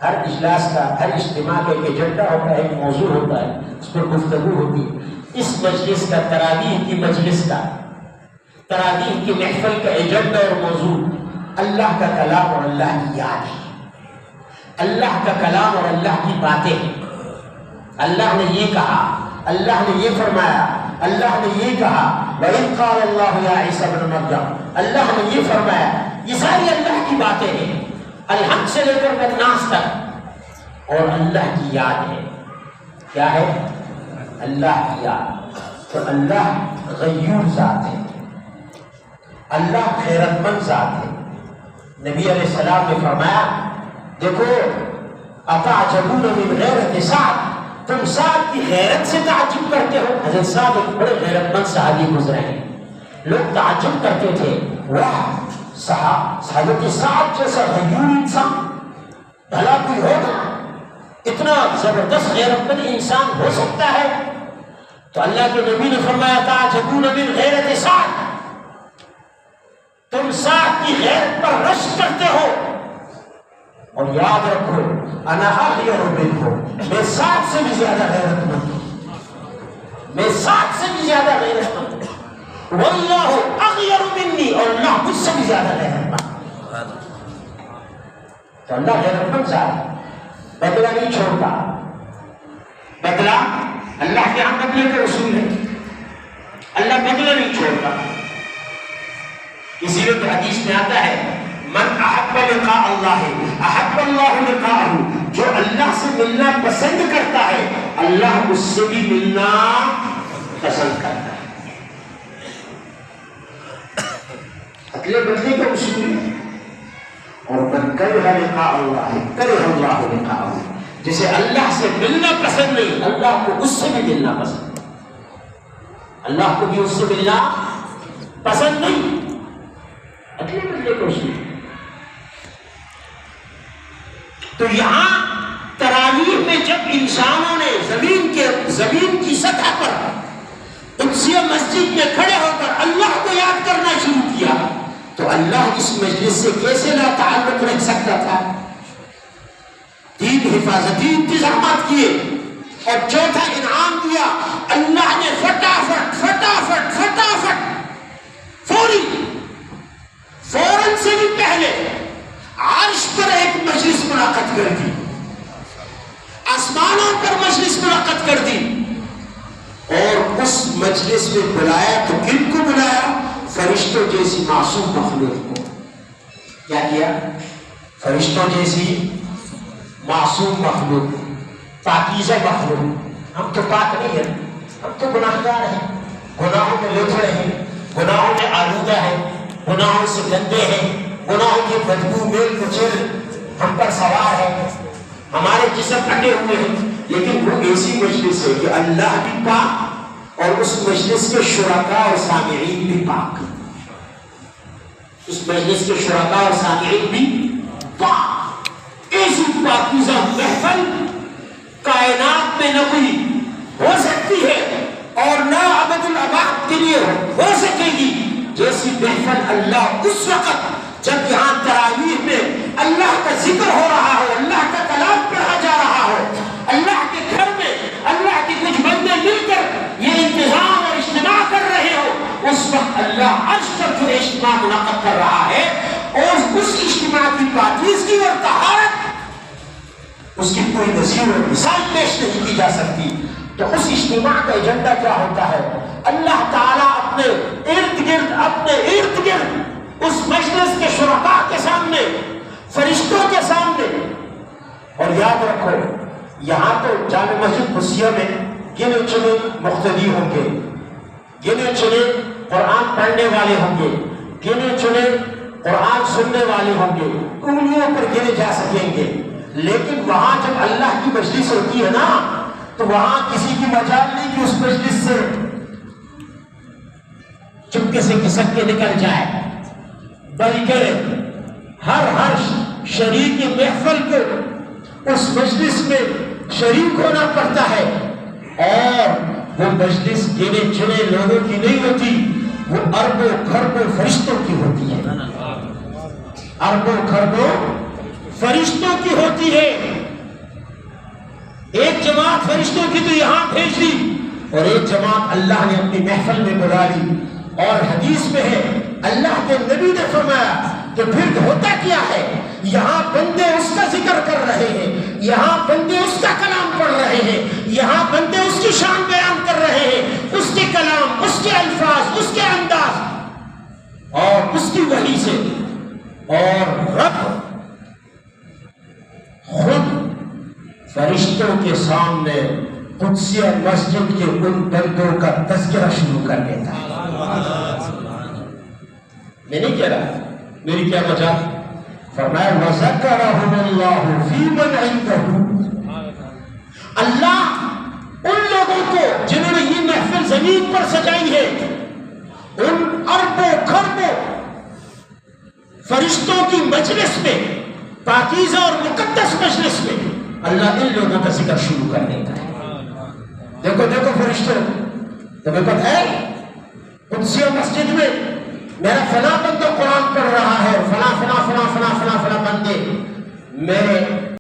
ہر اجلاس کا، ہر اجتماع کا ایک ایجنڈا ہوتا ہے، ایک موضوع ہوتا ہے، اس پر گفتگو ہوتی ہے۔ اس مجلس کا، تراویح کی مجلس کا، تراویح کی محفل کا ایجنڈا اور موضوع اللہ کا کلام اور اللہ کی یاد ہے، اللہ کا کلام اور اللہ کی باتیں ہیں۔ اللہ نے یہ کہا، اللہ نے یہ فرمایا، اللہ نے یہ کہا، وَإِذْ قَالَ اللَّهُ يَا عِيسَى ابْنَ مَرْيَمَ، اللہ نے یہ فرمایا، یہ ساری اللہ کی باتیں ہیں، الحمد سے لے کر بدناس تک، اور اللہ کی یاد ہے۔ کیا ہے؟ اللہ کی یاد۔ تو اللہ غیور ذات ہے، اللہ خیرت مند ذات ہے۔ نبی علیہ السلام نے فرمایا، دیکھو اتعجبون من غیرت سعد، تم سعد کی غیرت سے تعجب کرتے ہو۔ حضرت سعد ایک بڑے غیرت مند صحابی گزرے ہیں، لوگ تعجب کرتے تھے، واہ حضرت سعد جیسا غیور انسان بھلا کوئی ہوگا، اتنا زبردست غیرت مند انسان ہو سکتا ہے؟ تو اللہ کے نبی نے فرمایا، تعجبون من غیرت سعد، تم سعد کی غیرت پر رشک کرتے ہو، اور یاد رکھو انا اغیر منہ، میں سعد سے بھی زیادہ غیرت مند ہوں، میں سعد سے بھی زیادہ غیرت مند ہوں، واللہ اغیر منی، اور اللہ مجھ سے بھی زیادہ غیرت مند۔ تو اللہ غیرت مند ذات بدلہ نہیں چھوڑتا، بدلہ اللہ کے ہاں بدلے کا اصول ہے، اللہ بدلہ نہیں چھوڑتا۔ اسی لیے حدیث میں آتا ہے، من احب لقاء اللہ احب اللہ لقاءہ، جو اللہ سے ملنا پسند کرتا ہے اللہ اس سے بھی ملنا پسند کرتا ہے۔ اگلے بدلے کا اصول ہے۔ اور من کرہ لقاء اللہ کرہ اللہ لقاءہ، جسے اللہ سے ملنا پسند نہیں اللہ کو اس سے بھی ملنا پسند، اللہ کو بھی اس سے ملنا پسند نہیں، اگلے بدلے کا اصول ہے۔ تو یہاں تراویح میں جب انسانوں نے زمین کی سطح پر قدسیہ مسجد میں کھڑے ہو کر اللہ کو یاد کرنا شروع کیا، تو اللہ اس مجلس سے کیسے لا تعلق رکھ سکتا تھا؟ تین حفاظتی انتظامات کیے، اور چوتھا انعام دیا، اللہ نے فٹافٹ فٹافٹ فٹافٹ فوراً سے بھی پہلے عرش پر ایک مجلس منعقد کر دی، آسمانوں پر مجلس منعقد کر دی، اور اس مجلس میں بلایا تو کن کو بلایا؟ فرشتوں جیسی معصوم مخلوق کو۔ کیا کیا؟ فرشتوں جیسی معصوم مخلوق، پاکیزہ مخلوق۔ ہم تو پاک نہیں ہیں، ہم تو گناہگار ہیں، گناہوں میں لتڑے ہیں، گناہوں میں آلودہ ہیں، گناہوں سے گندے ہیں، گناہوں کی بدبو میل کچل ہم پر سوار ہے، ہمارے جسم اٹے ہوئے ہیں، لیکن وہ ایسی مجلس ہے کہ اللہ بھی پاک اور اس مجلس کے شرکاء اور سامعین بھی پاک، اس مجلس کے شرکاء اور سامعین بھی پاک۔ ایسی پاکیزہ محفل کائنات میں نہ کوئی ہو سکتی ہے اور نہ ابد الاباد کے لیے ہو سکے گی جیسی محفل اللہ اس وقت جب یہاں تراویح میں اللہ کا ذکر ہو رہا ہو، اللہ کا کلام پڑھا جا رہا ہو، اللہ کے گھر میں اللہ کے کچھ بندے مل کر یہ انتظام اور اجتماع کر رہے ہو، اس وقت اللہ عرش پر جو اجتماع منعقد کر رہا ہے، اور اس اجتماع کی پاکیزگی اور طہارت اس کی کوئی نظیر اور مثال پیش نہیں کی جا سکتی۔ تو اس اجتماع کا ایجنڈا کیا ہوتا ہے؟ اللہ تعالیٰ اپنے ارد گرد اس مجلس کے شرکاء کے سامنے، فرشتوں کے سامنے، اور یاد رکھو یہاں تو جامع مسجد قدسیہ میں گنے چنے مقتدی ہوں گے، گنے چنے قرآن پڑھنے والے ہوں گے، گنے چنے قرآن سننے والے ہوں گے، انگلیوں پر گنے جا سکیں گے، لیکن وہاں جب اللہ کی مجلس ہوتی ہے نا تو وہاں کسی کی مجال نہیں کہ اس مجلس سے چپکے سے کھسک کے نکل جائے، بلکہ ہر شریک محفل کو اس مجلس میں شریک ہونا پڑتا ہے، اور وہ مجلس گنے چنے لوگوں کی نہیں ہوتی، وہ اربوں خربوں فرشتوں کی ہوتی ہے، اربوں خربوں فرشتوں کی ہوتی ہے. ایک جماعت فرشتوں کی تو یہاں بھیج دی اور ایک جماعت اللہ نے اپنی محفل میں بلا لی. اور حدیث میں ہے اللہ کے نبی نے فرمایا کہ پھر ہوتا کیا ہے, یہاں بندے اس کا ذکر کر رہے ہیں, یہاں بندے اس کا کلام پڑھ رہے ہیں, یہاں بندے اس کی شان بیان کر رہے ہیں, اس کے کلام, اس کے الفاظ, اس کے انداز اور اس کی وحی سے. اور رب خود فرشتوں کے سامنے قدسیہ مسجد کے ان بندوں کا تذکرہ شروع کر دیتا ہے. میں نہیں کہہ رہا, میری کیا وجہ؟ فرمایا وَذَكَرَهُمُ اللَّهُ فِي مَنْ عِنْدَهُ. اللہ ان لوگوں کو جنہوں نے یہ محفل زمین پر سجائی ہے, ان اربوں خربوں فرشتوں کی مجلس میں, پاکیزہ اور مقدس مجلس میں اللہ ان لوگوں کا ذکر شروع کر دیتا ہے. دیکھو دیکھو فرشتوں, تمہیں پتہ ہے قدسیہ مسجد میں میرا فلاں بندہ قرآن پڑھ رہا ہے, فلاں فلاں فلاں فلاں فلاں فلاں بندے, میرے